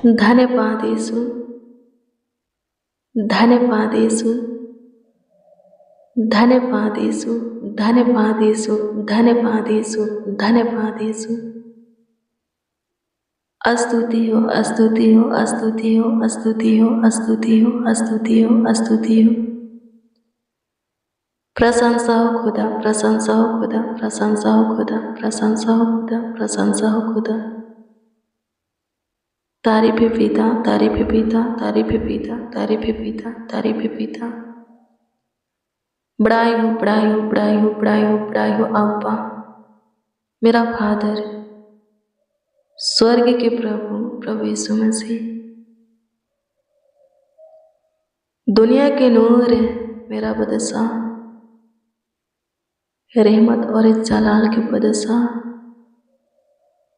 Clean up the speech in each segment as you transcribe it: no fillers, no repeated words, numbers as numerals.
धन्यपादेषु धन्यपादेषु धन्यपादेषु धन्यपादेषु धन्यपादेषु धन्यपादेषु स्तुति हो स्तुति हो स्तुति हो स्तुति हो स्तुति हो स्तुति हो स्तुति हो। प्रशंसा हो खुदा, प्रशंसा हो खुदा, प्रशंसा हो खुदा, प्रशंसा हो खुदा, प्रशंसा हो खुदा। तारीफ पिता, तारीफ पिता, तारीफ पिता, तारीफ पिता, तारीफ पिता। बड़ाई हो बड़ाई हो बड़ाई हो बड़ाई हो बड़ाई हो अब्बा मेरा फादर, स्वर्ग के प्रभु, प्रभु यीशु मसीह। दुनिया के नूर मेरा बादशाह, रहमत और जलाल के बादशाह,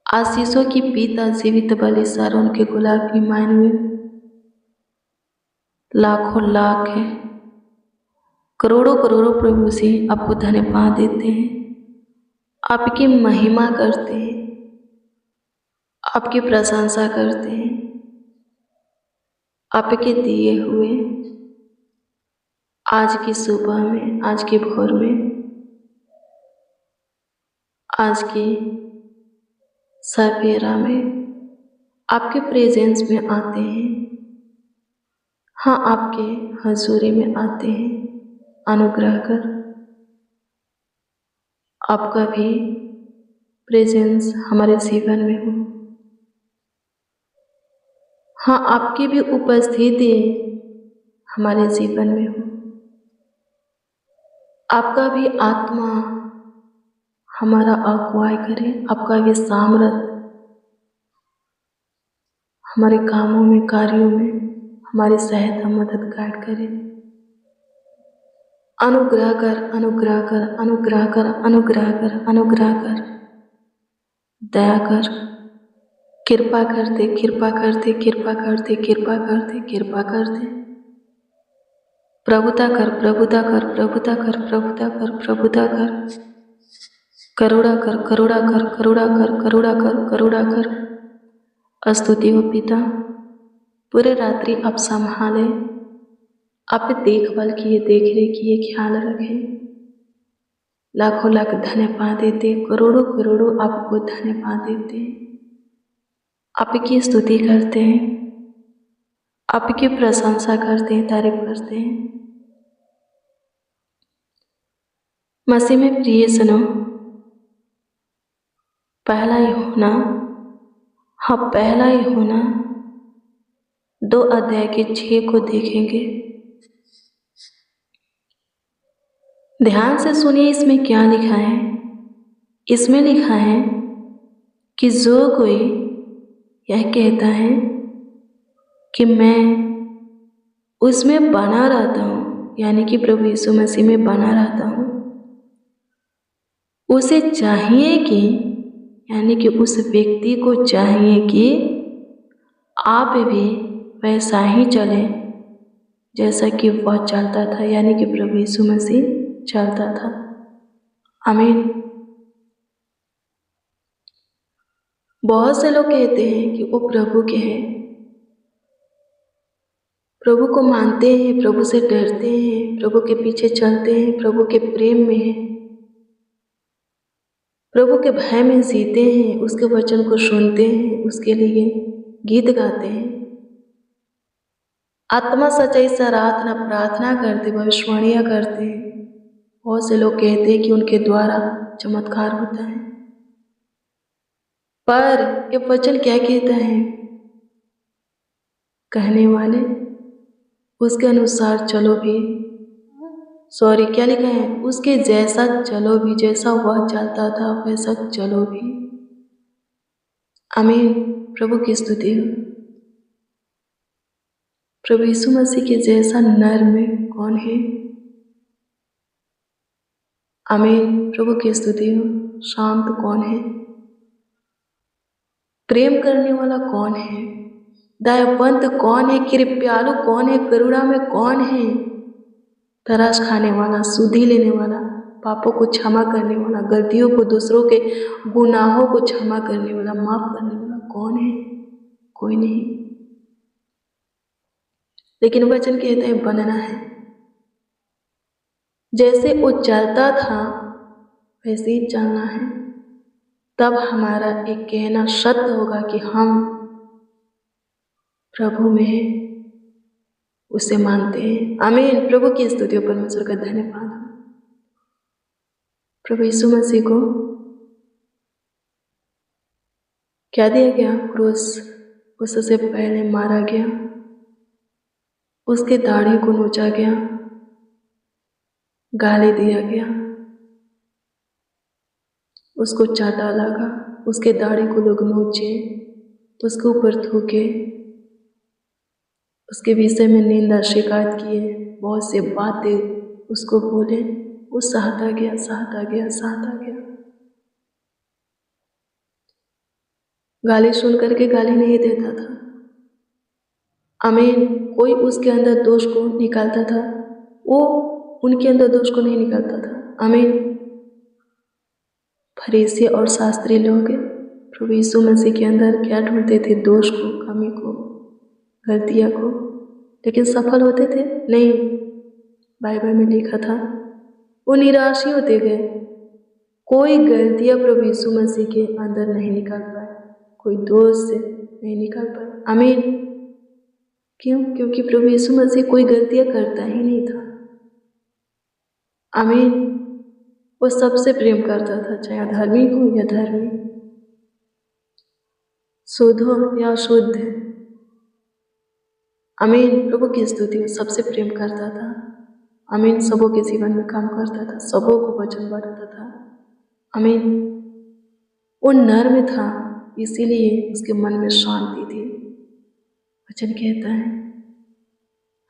आशीषों की पिता, जीवित बलि सारों के गुलाब की मायने लाखों लाख है, करोड़ों करोड़ों प्रभु से आपको धन्यवाद देते हैं, आपकी महिमा करते हैं, आपकी प्रशंसा करते हैं। आपके दिए हुए आज की सुबह में, आज के भोर में, आज की सवेरा में आपके प्रेजेंस में आते हैं। हाँ, आपके हजूरी में आते हैं अनुग्रह कर। आपका भी प्रेजेंस हमारे जीवन में हो। हाँ, आपकी भी उपस्थिति हमारे जीवन में हो। आपका भी आत्मा हमारा अगुवाई करे, आपका भी सामर्थ हमारे कामों में, कार्यों में हमारी सहायता, मदद, गाइड करे। अनुग्रह कर, अनुग्रह कर, अनुग्रह कर, अनुग्रह कर, अनुग्रह कर, दया कर, कृपा कर दे, कृपा कर दे, कृपा कर दे, कृपा कर दे, कृपा कर दे। प्रभुता कर, प्रभुता कर, प्रभुता कर, प्रभुता कर, प्रभुता कर, करुणा कर, करुणा कर, करुणा कर, करुणा कर, करुणा कर। स्तुति हो पिता, पूरे रात्रि आप संभाले, आप देखभाल किए, देख रेख किए, ख्याल रखे। लाखों लाख धन्यवाद देते, करोड़ों करोड़ों आपको धन्यवाद देते। आपकी स्तुति करते हैं, आपकी प्रशंसा करते हैं, तारीफ करते हैं। मसीह में प्रिय सुनो, पहला ही होना, हाँ पहला ही होना 2 अध्याय के 6 को देखेंगे। ध्यान से सुनिए, इसमें क्या लिखा है। इसमें लिखा है कि जो कोई यह कहता है कि मैं उसमें बना रहता हूँ, यानी कि प्रभु यीशु मसीह में बना रहता हूँ, उसे चाहिए कि, यानी कि उस व्यक्ति को चाहिए कि आप भी वैसा ही चले जैसा कि वह चलता था, यानी कि प्रभु यीशु मसीह चलता था। आमीन। बहुत से लोग कहते हैं कि वो प्रभु के हैं, प्रभु को मानते हैं, प्रभु से डरते हैं, प्रभु के पीछे चलते हैं, प्रभु के प्रेम में हैं, प्रभु के भय में जीते हैं, उसके वचन को सुनते हैं, उसके लिए गीत गाते हैं, आत्मा सच्चाई से आराधना प्रार्थना करते, भविष्यवाणियाँ करते हैं। बहुत से लोग कहते हैं कि उनके द्वारा चमत्कार होता है, पर ये वचन क्या कहता है? कहने वाले उसके अनुसार चलो भी, क्या लिखा है? उसके जैसा चलो भी, जैसा वह चलता था वैसा चलो भी। आमीन। प्रभु की स्तुति हो। प्रभु यीशु मसीह के जैसा नर में कौन है? आमीन। प्रभु की स्तुति हो। शांत कौन है? प्रेम करने वाला कौन है? दयावंत कौन है? कृपालु कौन है? करुणा में कौन है? तरस खाने वाला, सुधि लेने वाला, पापों को क्षमा करने वाला, गलतियों को, दूसरों के गुनाहों को क्षमा करने वाला, माफ करने वाला कौन है? कोई नहीं। लेकिन वचन कहते हैं बनना है। जैसे वो चलता था वैसे ही चलना है, तब हमारा एक कहना सत्य होगा कि हम प्रभु में उसे मानते हैं। आमीन। प्रभु की स्तुति हो, परमेश्वर का धन्यवाद हो। प्रभु यीशु मसीह को क्या दिया गया? क्रूस। उससे पहले मारा गया, उसके दाढ़ी को नोचा गया, गाली दिया गया, उसको चाटा लगा, उसके दाढ़ी को लोग नोचे, उसके ऊपर थूके, उसके विषय में निंदा शिकायत किए, बहुत से बातें उसको बोले। वो सहता गया, सहता गया, सहता गया। गाली सुन करके गाली नहीं देता था। आमीन। कोई उसके अंदर दोष को निकालता था, वो उनके अंदर दोष को नहीं निकालता था। आमीन। फरीसी और शास्त्री लोग प्रभु यीशु मसीह के अंदर क्या ढूंढते थे? दोष को, कमी को, गलतियाँ को, लेकिन सफल होते थे नहीं। बाइबल में लिखा था वो निराश ही होते गए। कोई गलतियाँ प्रभु यीशु मसीह के अंदर नहीं निकाल पाए, कोई दोष से नहीं निकाल पाए। आमीन। क्यों? क्योंकि प्रभु यीशु मसीह कोई गलतियाँ करता ही नहीं था। आमीन। वो सबसे प्रेम करता था, चाहे अधर्मी हो या धर्मी, शुद्ध हो या अशुद्ध। आमीन। प्रभु की स्तुति हो, सबसे प्रेम करता था। आमीन। सबों के जीवन में काम करता था, सबों को वचन बांटता था। आमीन। वो नर्म था, इसीलिए उसके मन में शांति थी। वचन कहता है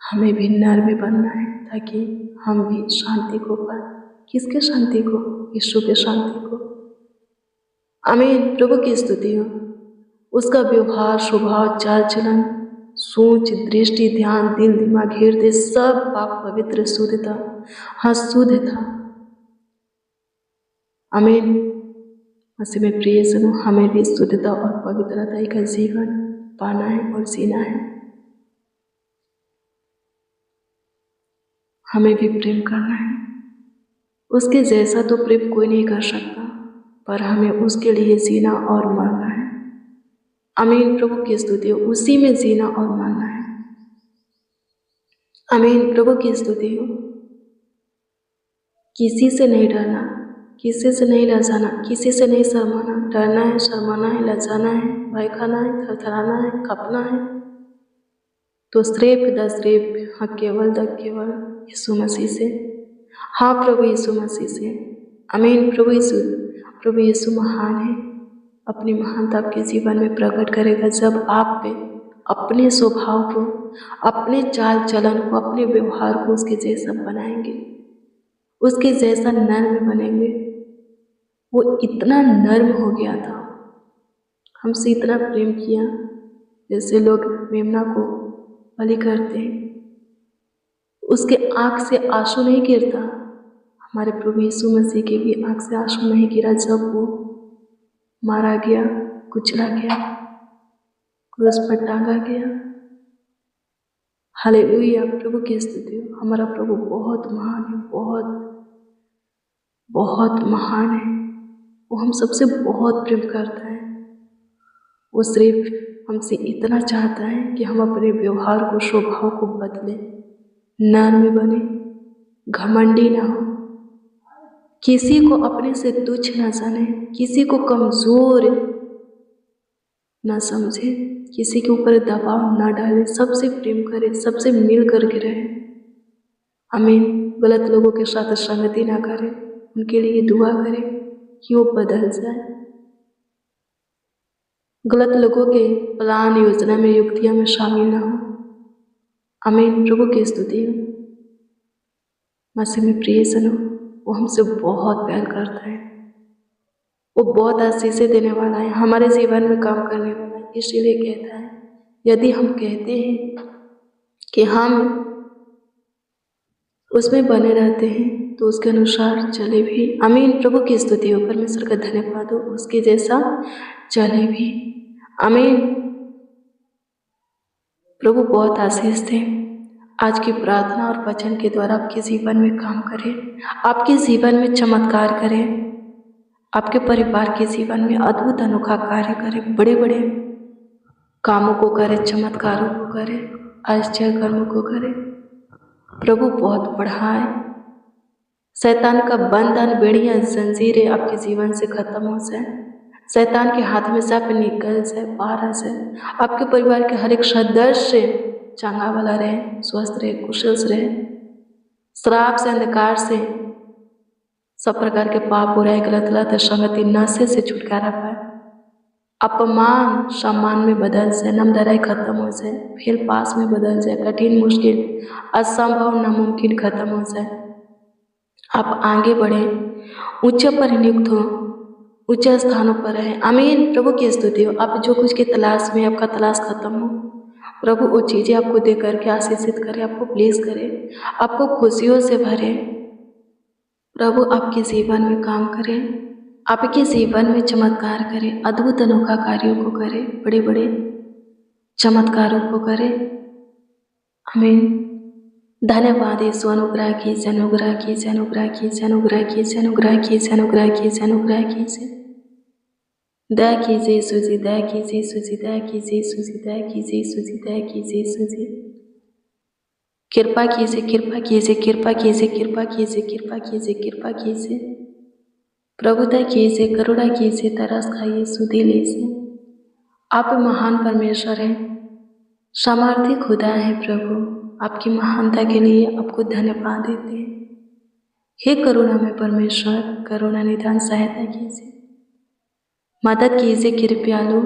हमें भी नर्म बनना है ताकि हम भी शांति को पाए। किसके शांति को? यीशु के शांति को। आमीन। प्रभु की स्तुति हो। उसका व्यवहार, स्वभाव, चाल चलन, सोच, दृष्टि, ध्यान, दिल, दिमाग, हृदय सब पाक पवित्र शुद्ध था। हाँ, शुद्ध था। आमीन। मसीह में प्रिय सुनो, हमें भी शुद्धता और पवित्रता का जीवन पाना है और जीना है। हमें भी प्रेम करना है। उसके जैसा तो प्रेम कोई नहीं कर सकता, पर हमें उसके लिए जीना और मरना है। आमीन। प्रभु की स्तुति हो। उसी में जीना और मरना है। आमीन। प्रभु की स्तुति हो। किसी से नहीं डरना, किसी से नहीं लजाना, किसी से नहीं शर्माना। डरना है, शर्माना है, लजाना है, भय खाना है, थरथराना है, कपना है तो सिर्फ द सिर्फ, हाँ केवल द केवल यीशु मसीह से। हाँ प्रभु यीशु मसीह से। आमीन। प्रभु यीशु महान है। अपनी महानता आपके जीवन में प्रकट करेगा जब आप पे अपने स्वभाव को, अपने चाल चलन को, अपने व्यवहार को उसके जैसा बनाएंगे, उसके जैसा नर्म बनेंगे। वो इतना नर्म हो गया था, हमसे इतना प्रेम किया। जैसे लोग मेमना को बलि करते हैं, उसके आँख से आंसू नहीं गिरता, हमारे प्रभु यीशु मसीह के भी आँख से आंसू नहीं गिरा जब वो मारा गया, कुचला गया, क्रूस पर टांगा गया। हालेलुया। प्रभु की स्तुति हो। हमारा प्रभु बहुत महान है, बहुत बहुत महान है। वो हम सबसे बहुत प्रेम करता है। वो सिर्फ हमसे इतना चाहता है कि हम अपने व्यवहार को, स्वभाव को बदले, नर्म बने, घमंडी ना हो, किसी को अपने से तुच्छ न जाने, किसी को कमजोर न समझे, किसी के ऊपर दबाव न डाले, सबसे प्रेम करे, सबसे मिल करके रहे। आमीन। गलत लोगों के साथ संगति ना करे, उनके लिए दुआ करे कि वो बदल जाए। गलत लोगों के प्लान, योजना में, युक्तियां में शामिल ना हो। आमीन। प्रभु की स्तुति हो। मसीह में प्रिय सुनो, वो हमसे बहुत प्यार करता है। वो बहुत आशीषें देने वाला है, हमारे जीवन में काम करने वाला है। इसीलिए कहता है यदि हम कहते हैं कि हम उसमें बने रहते हैं तो उसके अनुसार चले भी। आमीन। प्रभु की स्तुति हो, परमेश्वर का धन्यवाद हो, उसके जैसा चले भी। आमीन। प्रभु बहुत आशीष थे। आज की प्रार्थना और वचन के द्वारा आपके जीवन में काम करें, आपके जीवन में चमत्कार करें, आपके परिवार के जीवन में अद्भुत अनोखा कार्य करें, बड़े बड़े कामों को करें, चमत्कारों को करें, आश्चर्य कर्मों को करें। प्रभु बहुत बढ़ाए, शैतान का बंधन, बेड़ियां, जंजीरें आपके जीवन से खत्म हो जाए, शैतान के हाथ में से आप निकल जाए, बाहर आ जाए। आपके परिवार के हर एक सदस्य चंगा वाला रहे, स्वस्थ रहे, कुशल रहे, श्राप से, अंधकार से, सब प्रकार के पाप हो रहे, गलत संगति, नशे से छुटकारा पाए, अपमान सम्मान में बदल जाए, नामधराई खत्म हो जाए, फेल पास में बदल जाए, कठिन मुश्किल असंभव नामुमकिन खत्म हो जाए। आप आगे बढ़े, ऊंचे पर नियुक्त हो, ऊंचे स्थानों पर रहें। आमीन। प्रभु की स्तुति हो। आप जो कुछ की तलाश में, आपका तलाश खत्म हो, प्रभु वो चीज़ें आपको दे करके आशीषित करे, आपको प्लीज करे, आपको खुशियों से भरे। प्रभु आपके जीवन में काम करे, आपके जीवन में चमत्कार करे, अद्भुत अनोखा कार्यों को करे, बड़े बड़े चमत्कारों को करे। आमीन। धन्यवाद यीशु। अनुग्रह कीजिए, अनुग्रह कीजिए, अनुग्रह कीजिए, अनुग्रह कीजिए, अनुग्रह कीजिए, अनुग्रह कीजिए, अनुग्रह कीजिए। दया कीजिए यीशु जी, दया कीजिए यीशु जी, दया कीजिए यीशु जी, दया कीजिए यीशु जी, दया कीजिए यीशु जी। कृपा कीजिए, कृपा कीजिए, कृपा कीजिए, कृपा कीजिए, कृपा कीजिए, कृपा कीजिए। प्रभुता कीजिए, करुणा कीजिए, तरस खाइए, सुधि लीजिए। आप महान परमेश्वर हैं, सामर्थी खुदा है। प्रभु आपकी महानता के लिए आपको धन्यवाद देते हैं। हे करुणा में परमेश्वर, करुणा निदान सहायता कीजिए, मदद कीजिए, कृपयालु।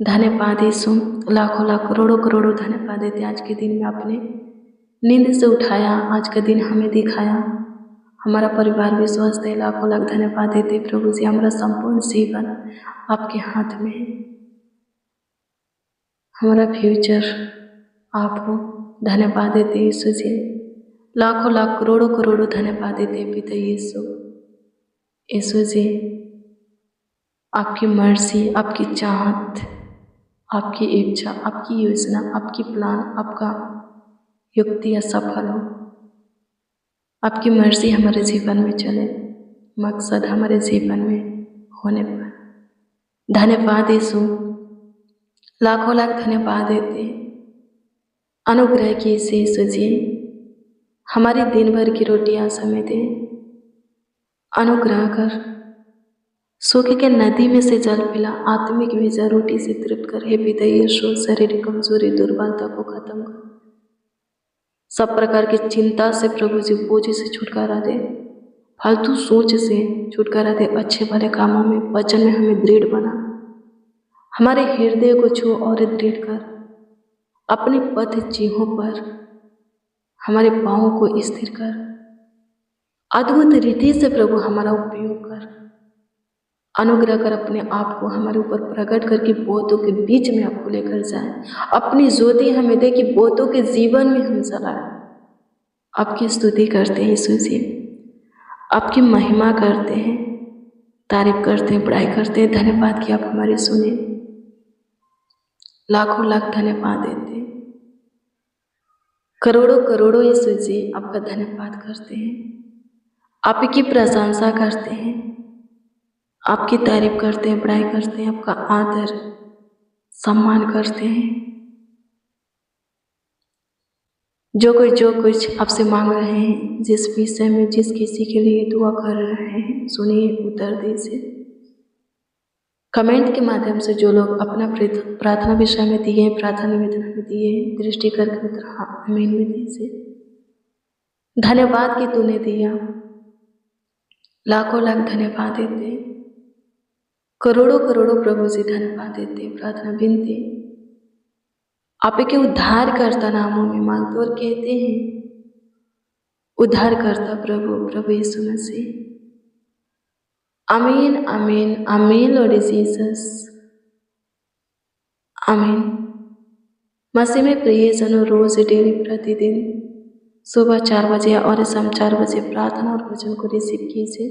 धन्यवाद यीशु, लाखों लाख करोड़ों करोड़ों धन्यवाद देते हैं। आज के दिन में आपने नींद से उठाया, आज का दिन हमें दिखाया, हमारा परिवार भी स्वस्थ है। लाखों लाख धन्यवाद देते प्रभु जी। हमारा संपूर्ण जीवन आपके हाथ में है, हमारा फ्यूचर आप हो। धन्यवाद देते यीशु जी, लाखों लाख करोड़ों करोड़ों धन्यवाद देते पिता यीशु। यीशु जी, आपकी मर्जी, आपकी चाहत, आपकी इच्छा, आपकी योजना, आपकी प्लान, आपका युक्ति असफल हो। आपकी मर्जी हमारे जीवन में चले, मकसद हमारे जीवन में होने पर धन्यवाद यीशु, लाखों लाख धन्यवाद देते। अनुग्रह कीजिए यीशु जी, हमारी दिन भर की रोटियां समय दे। अनुग्रह कर, सूखे के नदी में से जल पिला, आत्मिक वीजा रोटी से तृप्त कर। हे पिता यीशु, शारीरिक कमजोरी, दुर्बलता को खत्म कर, सब प्रकार की चिंता से प्रभु जी, बोझ से छुटकारा दे, फालतू सोच से छुटकारा दे, अच्छे भले कामों में, वचन में हमें दृढ़ बना, हमारे हृदय को छू और दृढ़ कर, अपने पथ चिन्हों पर हमारे पाँवों को स्थिर कर, अद्भुत रीति से प्रभु हमारा उपयोग कर। अनुग्रह कर, अपने आप को हमारे ऊपर प्रकट करके बहुतों के बीच में आपको लेकर जाए, अपनी ज्योति हमें दे कि बहुतों के जीवन में हम चलाए। आपकी स्तुति करते हैं यीशु जी, आपकी महिमा करते हैं, तारीफ करते हैं, बड़ाई करते हैं। धन्यवाद कि आप हमारी सुने, लाखों लाख धन्यवाद देते हैं। करोड़ों करोड़ों यीशु जी आपका धन्यवाद करते हैं, आपकी प्रशंसा करते हैं, आपकी तारीफ करते हैं, बड़ाई करते हैं, आपका आदर सम्मान करते हैं। जो कुछ आपसे मांग रहे हैं, जिस विषय में जिस किसी के लिए दुआ कर रहे हैं, सुनिए, उत्तर दीजिए। कमेंट के माध्यम से जो लोग अपना प्रार्थना विषय में दिए, प्रार्थना निवेदन में दिए, दृष्टि करके उत्तर आमीन में दीजिए। धन्यवाद कि तूने दिया, लाखों लाख धन्यवाद देते, करोड़ों करोड़ों प्रभु जी धन्यवाद देते। प्रार्थना विनती आपके उद्धारकर्ता नामों में मांगते और कहते हैं, उद्धारकर्ता प्रभु यीशु मसीह। आमीन आमीन आमीन लॉर्ड जीसस, आमीन। मसीह में प्रिय जनों, रोज डेली प्रतिदिन सुबह 4 बजे और शाम 4 बजे प्रार्थना और वचन को रिसीव कीजिए,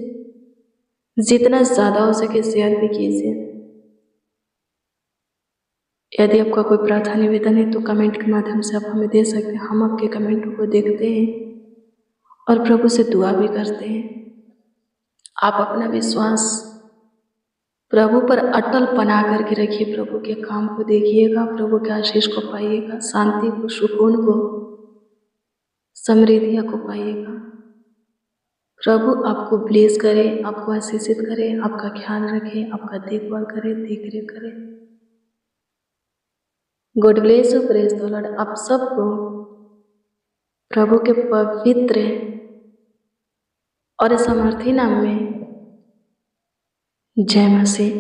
जितना ज़्यादा हो सके शेयर भी कीजिए। यदि आपका कोई प्रार्थना निवेदन है तो कमेंट के माध्यम से आप हमें दे सकते हैं। हम आपके कमेंटों को देखते हैं और प्रभु से दुआ भी करते हैं। आप अपना विश्वास प्रभु पर अटल बना करके रखिए। प्रभु के काम को देखिएगा, प्रभु के आशीष को पाइएगा, शांति को, सुकून को, समृद्धियों को पाइएगा। प्रभु आपको ब्लेस करे, आपको आशीषित करे, आपका ख्याल रखे, आपका देखभाल करे, देख रेख करे। God bless you, praise the Lord. आप सबको प्रभु के पवित्र और समर्थी नाम में जय मसीह।